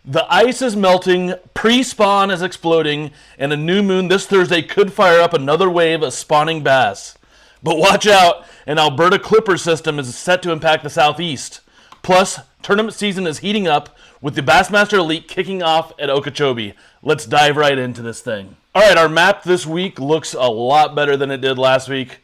The ice is melting, pre-spawn is exploding, and a new moon this Thursday could fire up another wave of spawning bass. But watch out, an Alberta Clipper system is set to impact the southeast. Plus, tournament season is heating up with the Bassmaster Elite kicking off at Okeechobee. Let's dive right into this thing. All right, our map this week looks a lot better than it did last week.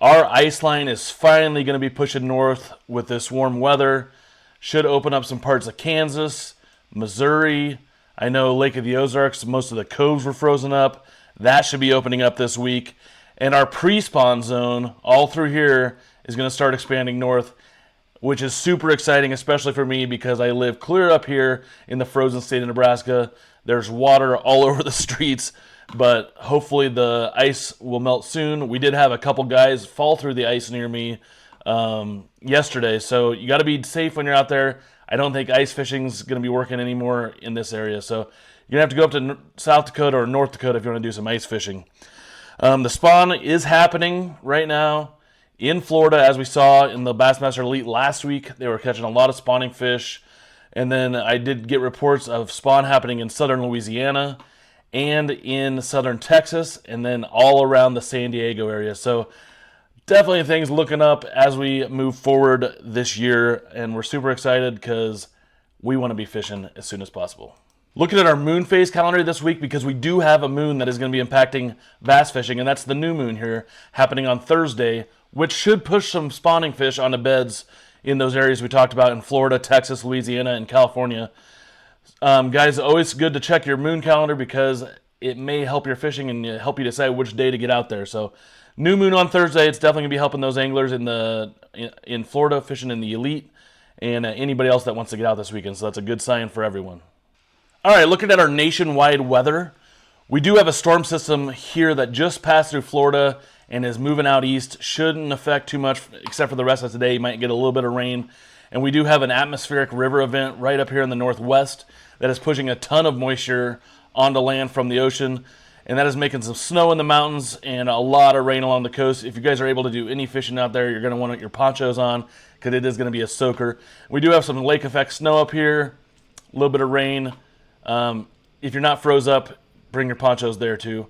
Our ice line is finally going to be pushing north with this warm weather. Should open up some parts of Kansas, Missouri. I know Lake of the Ozarks, most of the coves were frozen up. That should be opening up this week. And our pre-spawn zone all through here is going to start expanding north, which is super exciting, especially for me because I live clear up here in the frozen state of Nebraska. There's water all over the streets, but hopefully the ice will melt soon. We did have a couple guys fall through the ice near me yesterday, so you got to be safe when you're out there. I don't think ice fishing is going to be working anymore in this area, so you're going to have to go up to South Dakota or North Dakota if you want to do some ice fishing. The spawn is happening right now in Florida, as we saw in the Bassmaster Elite last week. They were catching a lot of spawning fish, and then I did get reports of spawn happening in southern Louisiana and in southern Texas, and then all around the San Diego area. So definitely things looking up as we move forward this year, and we're super excited because we want to be fishing as soon as possible. Looking at our moon phase calendar this week, because we do have a moon that is going to be impacting bass fishing, and that's the new moon here happening on Thursday, which should push some spawning fish onto beds in those areas we talked about in Florida, Texas, Louisiana, and California. Guys, always good to check your moon calendar because it may help your fishing and help you decide which day to get out there. So new moon on Thursday, it's definitely going to be helping those anglers in Florida fishing in the Elite and anybody else that wants to get out this weekend. So that's a good sign for everyone. All right, looking at our nationwide weather, we do have a storm system here that just passed through Florida and is moving out east. Shouldn't affect too much except for the rest of today. You might get a little bit of rain. And we do have an atmospheric river event right up here in the northwest that is pushing a ton of moisture onto land from the ocean. And that is making some snow in the mountains and a lot of rain along the coast. If you guys are able to do any fishing out there, you're going to want your ponchos on because it is going to be a soaker. We do have some lake effect snow up here, a little bit of rain. If you're not froze up, bring your ponchos there too.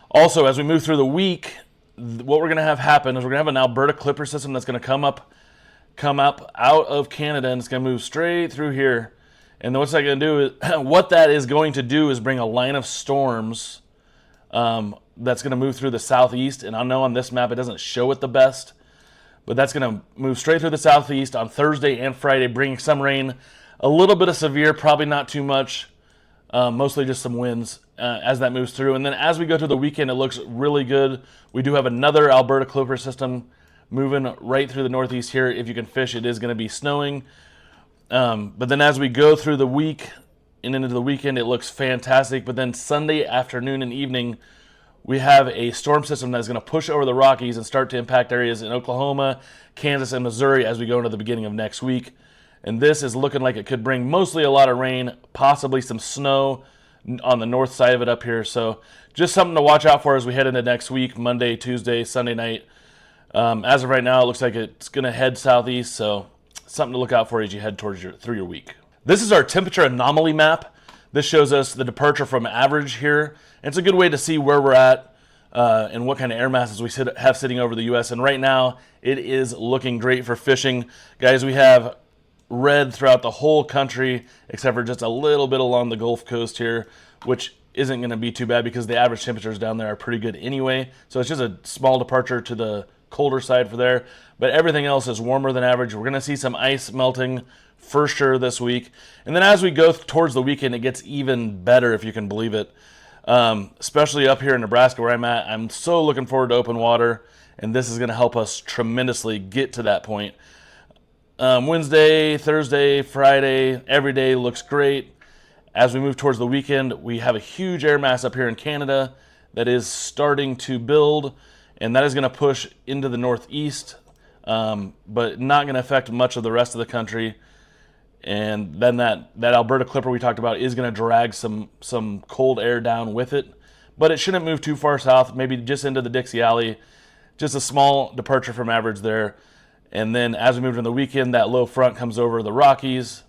Also, as we move through the week, what we're going to have happen is we're going to have an Alberta Clipper system that's going to come up out of Canada, and it's going to move straight through here. And what's that going to do is, what that is going to do is bring a line of storms that's going to move through the southeast. And I know on this map it doesn't show it the best, but that's going to move straight through the southeast on Thursday and Friday, bringing some rain, a little bit of severe, probably not too much, mostly just some winds as that moves through. And then as we go through the weekend, it looks really good. We do have another Alberta Clipper system moving right through the northeast here. If you can fish, it is going to be snowing. But then as we go through the week and into the weekend, it looks fantastic. But then Sunday afternoon and evening, we have a storm system that is going to push over the Rockies and start to impact areas in Oklahoma, Kansas, and Missouri as we go into the beginning of next week. And this is looking like it could bring mostly a lot of rain, possibly some snow on the north side of it up here. So just something to watch out for as we head into next week, Monday, Tuesday, Sunday night. As of right now, it looks like it's going to head southeast, so something to look out for as you head through your week. This is our temperature anomaly map. This shows us the departure from average here. And it's a good way to see where we're at and what kind of air masses we have sitting over the U.S. And right now, it is looking great for fishing. Guys, we have red throughout the whole country, except for just a little bit along the Gulf Coast here, which isn't going to be too bad because the average temperatures down there are pretty good anyway. So it's just a small departure to the colder side for there. But everything else is warmer than average. We're going to see some ice melting for sure this week. And then as we go towards the weekend, it gets even better, if you can believe it. Especially up here in Nebraska where I'm at. I'm so looking forward to open water, and this is going to help us tremendously get to that point. Wednesday, Thursday, Friday, every day looks great. As we move towards the weekend, we have a huge air mass up here in Canada that is starting to build, and that is going to push into the northeast, but not going to affect much of the rest of the country. And then that Alberta Clipper we talked about is going to drag some cold air down with it, but it shouldn't move too far south, maybe just into the Dixie Alley, just a small departure from average there. And then as we move into the weekend, that low front comes over the Rockies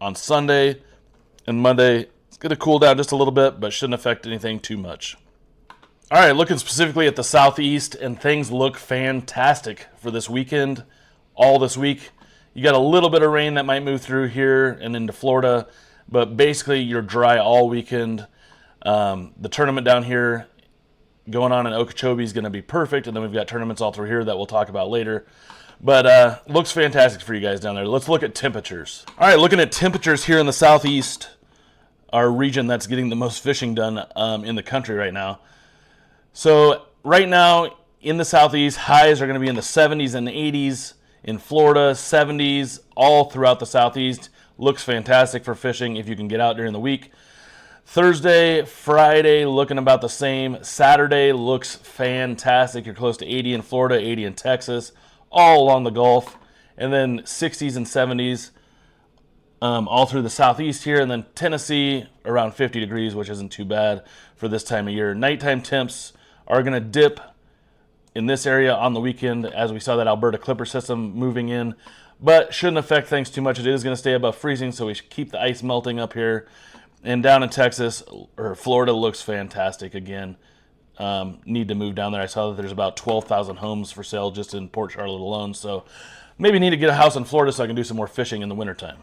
on Sunday. And Monday, it's going to cool down just a little bit, but shouldn't affect anything too much. All right, looking specifically at the southeast, and things look fantastic for this weekend, all this week. You got a little bit of rain that might move through here and into Florida, but basically you're dry all weekend. The tournament down here going on in Okeechobee is going to be perfect, and then we've got tournaments all through here that we'll talk about later. But looks fantastic for you guys down there. Let's look at temperatures. All right, looking at temperatures here in the southeast, our region that's getting the most fishing done in the country right now. So right now in the southeast, highs are going to be in the 70s and 80s. In Florida, 70s all throughout the southeast. Looks fantastic for fishing if you can get out during the week. Thursday, Friday, looking about the same. Saturday looks fantastic. You're close to 80 in Florida, 80 in Texas, all along the Gulf. And then 60s and 70s all through the southeast here. And then Tennessee, around 50 degrees, which isn't too bad for this time of year. Nighttime temps are going to dip in this area on the weekend as we saw that Alberta Clipper system moving in, but shouldn't affect things too much. It is going to stay above freezing, so we should keep the ice melting up here. And down in Texas, or Florida, looks fantastic again. Need to move down there. I saw that there's about 12,000 homes for sale just in Port Charlotte alone, so maybe need to get a house in Florida so I can do some more fishing in the wintertime.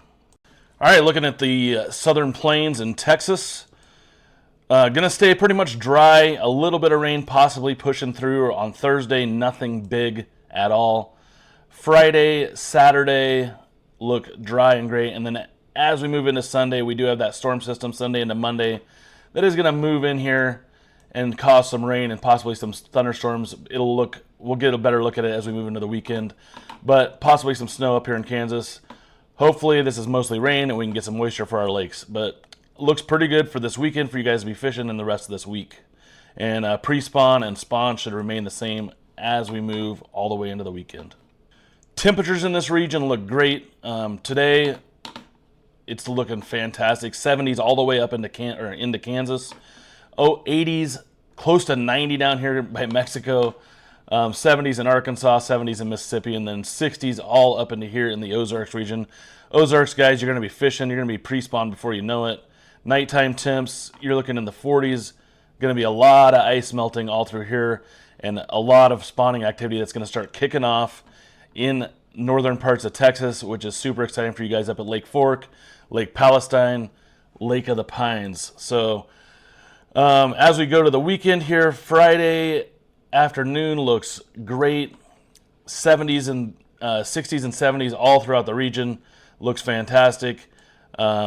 All right, looking at the southern plains in Texas. Going to stay pretty much dry, a little bit of rain possibly pushing through on Thursday, nothing big at all. Friday, Saturday look dry and great, and then as we move into Sunday, we do have that storm system Sunday into Monday that is going to move in here and cause some rain and possibly some thunderstorms. We'll get a better look at it as we move into the weekend, but possibly some snow up here in Kansas. Hopefully this is mostly rain and we can get some moisture for our lakes, but looks pretty good for this weekend for you guys to be fishing and the rest of this week. And pre-spawn and spawn should remain the same as we move all the way into the weekend. Temperatures in this region look great. Today, it's looking fantastic. 70s all the way up into Kansas. 80s, close to 90 down here by Mexico. 70s in Arkansas, 70s in Mississippi, and then 60s all up into here in the Ozarks region. Ozarks, guys, you're going to be fishing. You're going to be pre-spawn before you know it. Nighttime temps, you're looking in the 40s. Going to be a lot of ice melting all through here and a lot of spawning activity that's going to start kicking off in northern parts of Texas, which is super exciting for you guys up at Lake Fork, Lake Palestine, Lake of the Pines. So as we go to the weekend here, Friday afternoon looks great. 70s and 60s and 70s all throughout the region. Looks fantastic.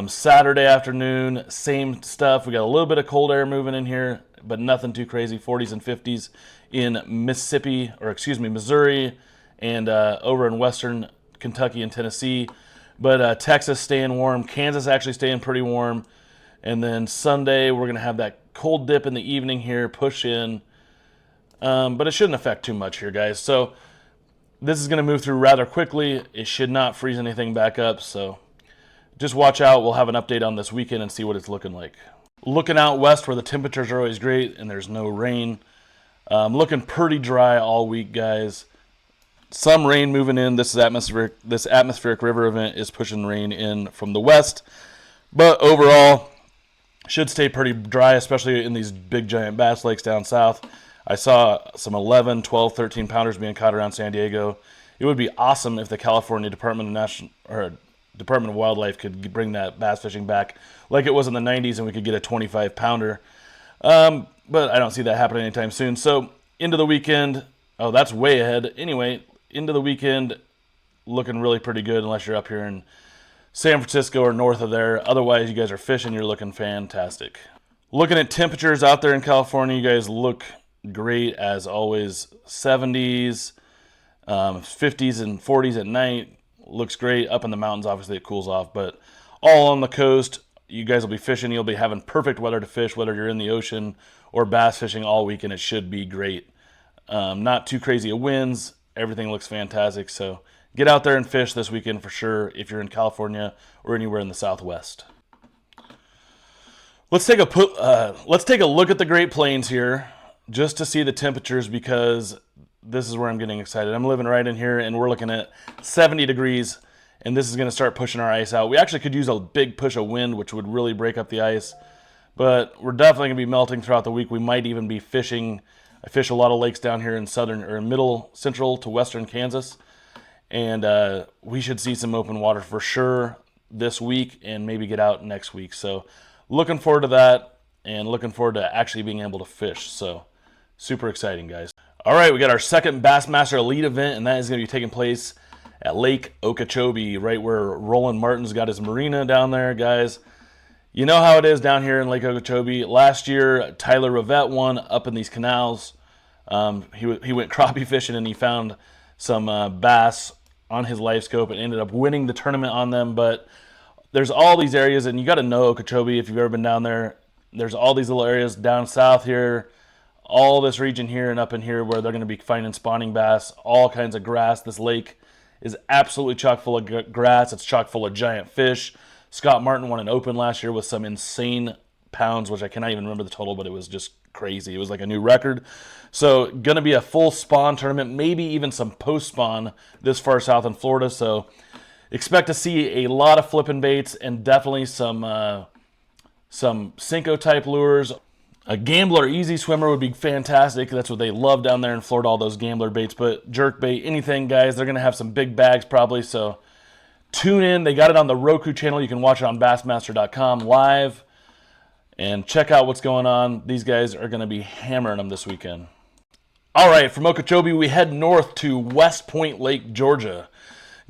Saturday afternoon, same stuff. We got a little bit of cold air moving in here, but nothing too crazy. 40s and 50s in Missouri, and over in western Kentucky and Tennessee. But Texas staying warm. Kansas actually staying pretty warm. And then Sunday, we're going to have that cold dip in the evening here, push in. But it shouldn't affect too much here, guys. So this is going to move through rather quickly. It should not freeze anything back up, so just watch out. We'll have an update on this weekend and see what it's looking like. Looking out west where the temperatures are always great and there's no rain. Looking pretty dry all week, guys. Some rain moving in. This atmospheric river event is pushing rain in from the west. But overall, should stay pretty dry, especially in these big giant bass lakes down south. I saw some 11, 12, 13 pounders being caught around San Diego. It would be awesome if the California Department of Wildlife could bring that bass fishing back like it was in the 90s and we could get a 25 pounder. But I don't see that happening anytime soon. So into the weekend, that's way ahead. Anyway, into the weekend, looking really pretty good unless you're up here in San Francisco or north of there. Otherwise, you guys are fishing, you're looking fantastic. Looking at temperatures out there in California, you guys look great as always. 70s, 50s and 40s at night. Looks great. Up in the mountains, obviously it cools off, but all on the coast, you guys will be fishing. You'll be having perfect weather to fish, whether you're in the ocean or bass fishing all week, and it should be great. Not too crazy of winds. Everything looks fantastic. So get out there and fish this weekend for sure if you're in California or anywhere in the Southwest. Let's take a look at the Great Plains here just to see the temperatures, because this is where I'm getting excited. I'm living right in here and we're looking at 70 degrees and this is going to start pushing our ice out. We actually could use a big push of wind, which would really break up the ice, but we're definitely going to be melting throughout the week. We might even be fishing. I fish a lot of lakes down here in southern or middle, central to western Kansas, and we should see some open water for sure this week and maybe get out next week. So looking forward to that and looking forward to actually being able to fish. So super exciting, guys. All right, we got our second Bassmaster Elite event, and that is going to be taking place at Lake Okeechobee, right where Roland Martin's got his marina down there, guys. You know how it is down here in Lake Okeechobee. Last year, Tyler Rivette won up in these canals. He went crappie fishing, and he found some bass on his live scope and ended up winning the tournament on them. But there's all these areas, and you got to know Okeechobee if you've ever been down there. There's all these little areas down south here, all this region here and up in here where they're going to be finding spawning bass, all kinds of grass. This lake is absolutely chock full of grass. It's chock full of giant fish. Scott Martin won an open last year with some insane pounds, which I cannot even remember the total, but it was just crazy. It was like a new record. So going to be a full spawn tournament, maybe even some post-spawn this far south in Florida. So expect to see a lot of flipping baits and definitely some Senko-type lures. A gambler easy swimmer would be fantastic. That's what they love down there in Florida, all those gambler baits. But jerk bait, anything, guys. They're going to have some big bags probably. So tune in. They got it on the Roku channel. You can watch it on Bassmaster.com live. And check out what's going on. These guys are going to be hammering them this weekend. All right, from Okeechobee, we head north to West Point Lake, Georgia.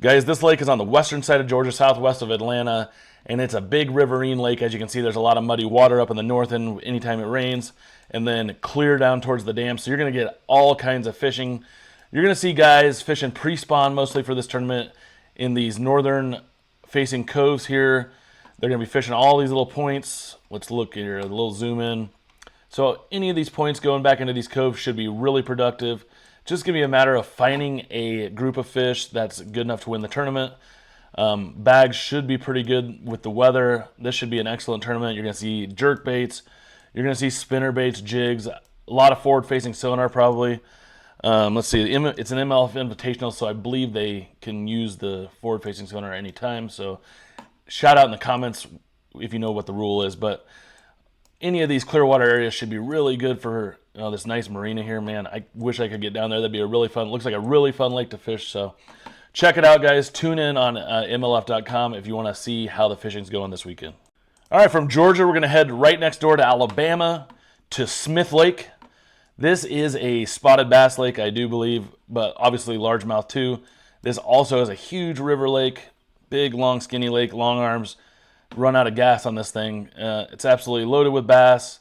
Guys, this lake is on the western side of Georgia, southwest of Atlanta. And it's a big riverine lake. As you can see, there's a lot of muddy water up in the north end anytime it rains, and then clear down towards the dam. So you're going to get all kinds of fishing. You're going to see guys fishing pre-spawn mostly for this tournament in these northern-facing coves here. They're going to be fishing all these little points. Let's look here, a little zoom in. So any of these points going back into these coves should be really productive. Just going to be a matter of finding a group of fish that's good enough to win the tournament. Bags should be pretty good with the weather. This should be an excellent tournament. You're going to see jerk baits. You're going to see spinner baits, jigs, a lot of forward-facing sonar probably. Let's see. It's an MLF Invitational, so I believe they can use the forward-facing sonar anytime. So shout out in the comments if you know what the rule is. But any of these clear water areas should be really good for this nice marina here. Man, I wish I could get down there. That'd be a really fun, looks like a really fun lake to fish. So check it out, guys. Tune in on MLF.com if you want to see how the fishing's going this weekend. All right, from Georgia, we're going to head right next door to Alabama to Smith Lake. This is a spotted bass lake, I do believe, but obviously largemouth too. This also is a huge river lake, big, long, skinny lake, long arms. Run out of gas on this thing. It's absolutely loaded with bass.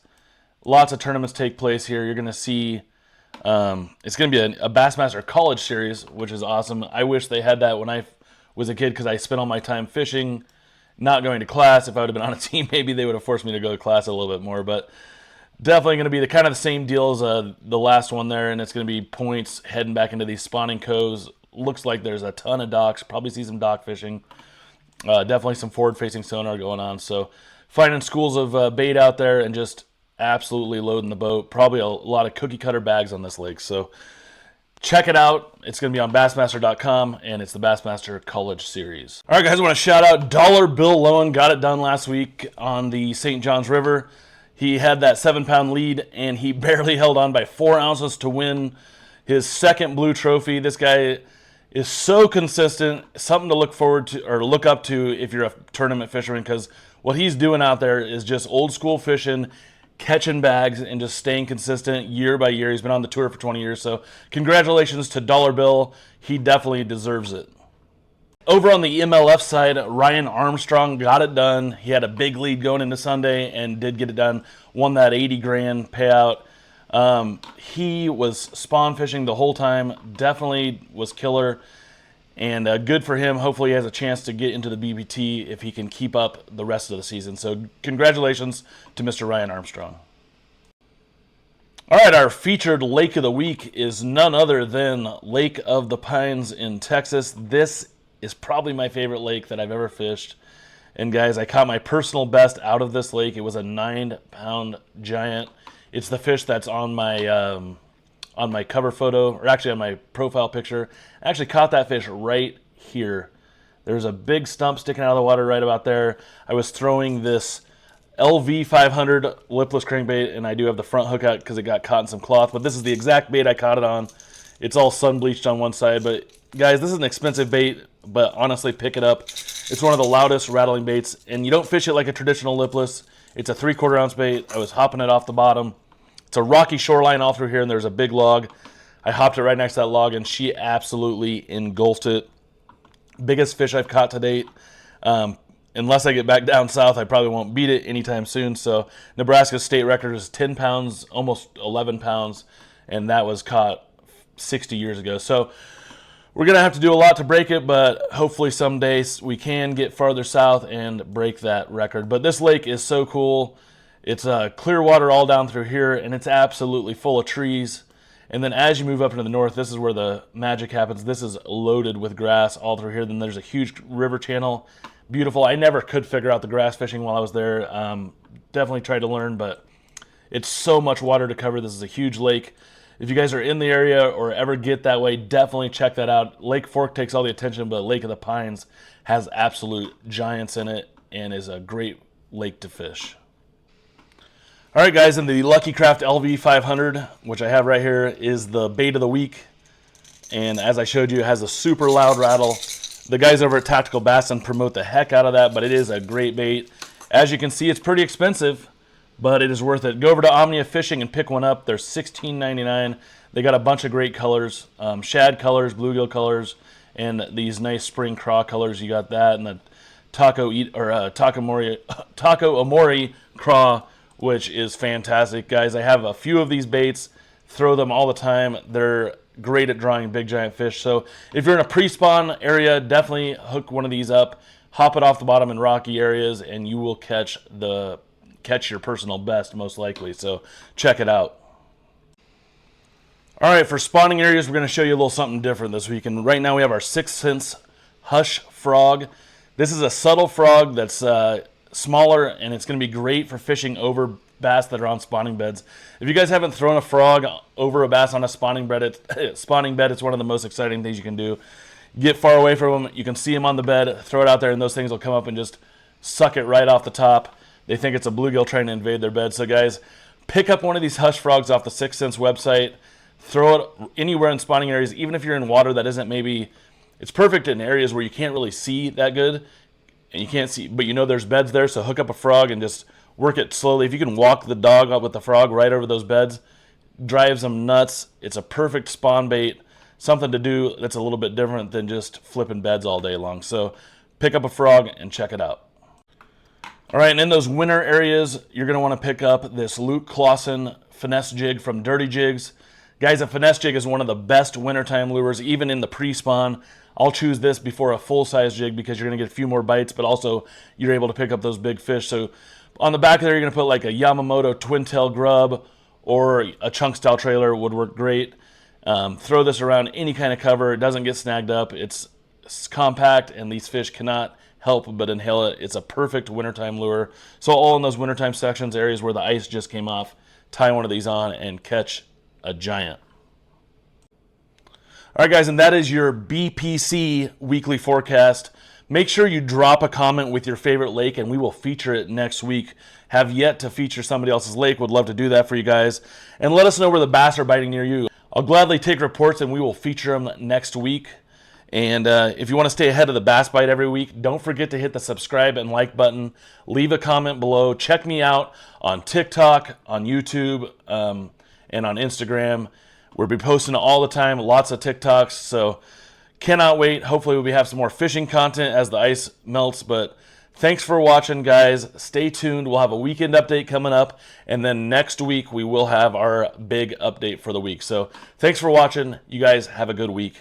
Lots of tournaments take place here. You're going to see it's going to be a Bassmaster College Series, which is awesome. I wish they had that when I was a kid because I spent all my time fishing, not going to class. If I would have been on a team, maybe they would have forced me to go to class a little bit more. But definitely going to be the kind of the same deal as the last one there, and it's going to be points heading back into these spawning coves. Looks like there's a ton of docks. Probably see some dock fishing. Definitely some forward-facing sonar going on. So finding schools of bait out there and just absolutely loading the boat. Probably a lot of cookie cutter bags on this lake. So check it out. It's going to be on Bassmaster.com, and it's the Bassmaster College Series. All right, guys, I want to shout out Dollar Bill Lowen. Got it done last week on the St. Johns River. He had that 7-pound lead, and he barely held on by 4 ounces to win his second blue trophy. This guy is so consistent, something to look forward to or look up to if you're a tournament fisherman, because what he's doing out there is just old school fishing, catching bags, and just staying consistent year by year. He's been on the tour for 20 years, so congratulations to Dollar Bill. He definitely deserves it. Over on the MLF side, Ryan Armstrong got it done. He had a big lead going into Sunday and did get it done. Won that 80 grand payout. He was spawn fishing the whole time. Definitely was killer. And good for him. Hopefully he has a chance to get into the BBT if he can keep up the rest of the season. So congratulations to Mr. Ryan Armstrong. All right, our featured lake of the week is none other than Lake of the Pines in Texas. This is probably my favorite lake that I've ever fished. And guys, I caught my personal best out of this lake. It was a 9-pound giant. It's the fish that's on my cover photo, or actually on my profile picture. I actually caught that fish right here. There's a big stump sticking out of the water right about there. I was throwing this LV500 lipless crankbait, and I do have the front hook out because it got caught in some cloth, but this is the exact bait I caught it on. It's all sun bleached on one side, but guys, this is an expensive bait, but honestly, pick it up. It's one of the loudest rattling baits, and you don't fish it like a traditional lipless. It's a 3/4 ounce bait. I was hopping it off the bottom. It's a rocky shoreline all through here, and there's a big log. I hopped it right next to that log, and she absolutely engulfed it. Biggest fish I've caught to date. Unless I get back down south, I probably won't beat it anytime soon. So Nebraska's state record is 10 pounds, almost 11 pounds, and that was caught 60 years ago. So we're going to have to do a lot to break it, but hopefully someday we can get farther south and break that record. But this lake is so cool. It's clear water all down through here, and it's absolutely full of trees. And then as you move up into the north, this is where the magic happens. This is loaded with grass all through here. Then there's a huge river channel. Beautiful. I never could figure out the grass fishing while I was there. Definitely tried to learn, but it's so much water to cover. This is a huge lake. If you guys are in the area or ever get that way, definitely check that out. Lake Fork takes all the attention, but Lake of the Pines has absolute giants in it and is a great lake to fish. All right, guys, and the Lucky Craft LV500, which I have right here, is the bait of the week. And as I showed you, it has a super loud rattle. The guys over at Tactical Bassin promote the heck out of that, but it is a great bait. As you can see, it's pretty expensive, but it is worth it. Go over to Omnia Fishing and pick one up. They're $16.99. They got a bunch of great colors, shad colors, bluegill colors, and these nice spring craw colors. You got that, and the Taco Amori craw, which is fantastic. Guys, I have a few of these baits. Throw them all the time. They're great at drawing big giant fish. So if you're in a pre-spawn area, definitely hook one of these up, hop it off the bottom in rocky areas, and you will catch your personal best most likely. So check it out. All right, for spawning areas, we're going to show you a little something different this week. And right now we have our 6th Sense Hush Frog. This is a subtle frog that's smaller, and it's going to be great for fishing over bass that are on spawning beds. If you guys haven't thrown a frog over a bass on a spawning bed, it's one of the most exciting things you can do. Get far away from them. You can see them on the bed, throw it out there, and those things will come up and just suck it right off the top. They think it's a bluegill trying to invade their bed. So guys, pick up one of these Hush Frogs off the 6th Sense website. Throw it anywhere in spawning areas, even if you're in water that isn't maybe... It's perfect in areas where you can't really see that good, and you can't see, but you know there's beds there, so hook up a frog and just work it slowly. If you can walk the dog up with the frog right over those beds, drives them nuts. It's a perfect spawn bait, something to do that's a little bit different than just flipping beds all day long. So pick up a frog and check it out. All right, and in those winter areas, you're going to want to pick up this Luke Clausen finesse jig from Dirty Jigs. Guys, a finesse jig is one of the best wintertime lures, even in the pre-spawn. I'll choose this before a full-size jig because you're going to get a few more bites, but also you're able to pick up those big fish. So on the back there, you're going to put like a Yamamoto twin tail grub or a chunk style trailer would work great. Throw this around any kind of cover. It doesn't get snagged up. It's compact, and these fish cannot help but inhale it. It's a perfect wintertime lure. So all in those wintertime sections, areas where the ice just came off, tie one of these on and catch a giant. All right, guys, and that is your BPC weekly forecast. Make sure you drop a comment with your favorite lake, and we will feature it next week. Have yet to feature somebody else's lake. Would love to do that for you guys. And let us know where the bass are biting near you. I'll gladly take reports, and we will feature them next week. And if you want to stay ahead of the bass bite every week, don't forget to hit the subscribe and like button. Leave a comment below. Check me out on TikTok, on YouTube, and on Instagram. We'll be posting all the time, lots of TikToks, so cannot wait. Hopefully we'll have some more fishing content as the ice melts, but thanks for watching, guys. Stay tuned. We'll have a weekend update coming up, and then next week we will have our big update for the week. So thanks for watching. You guys have a good week.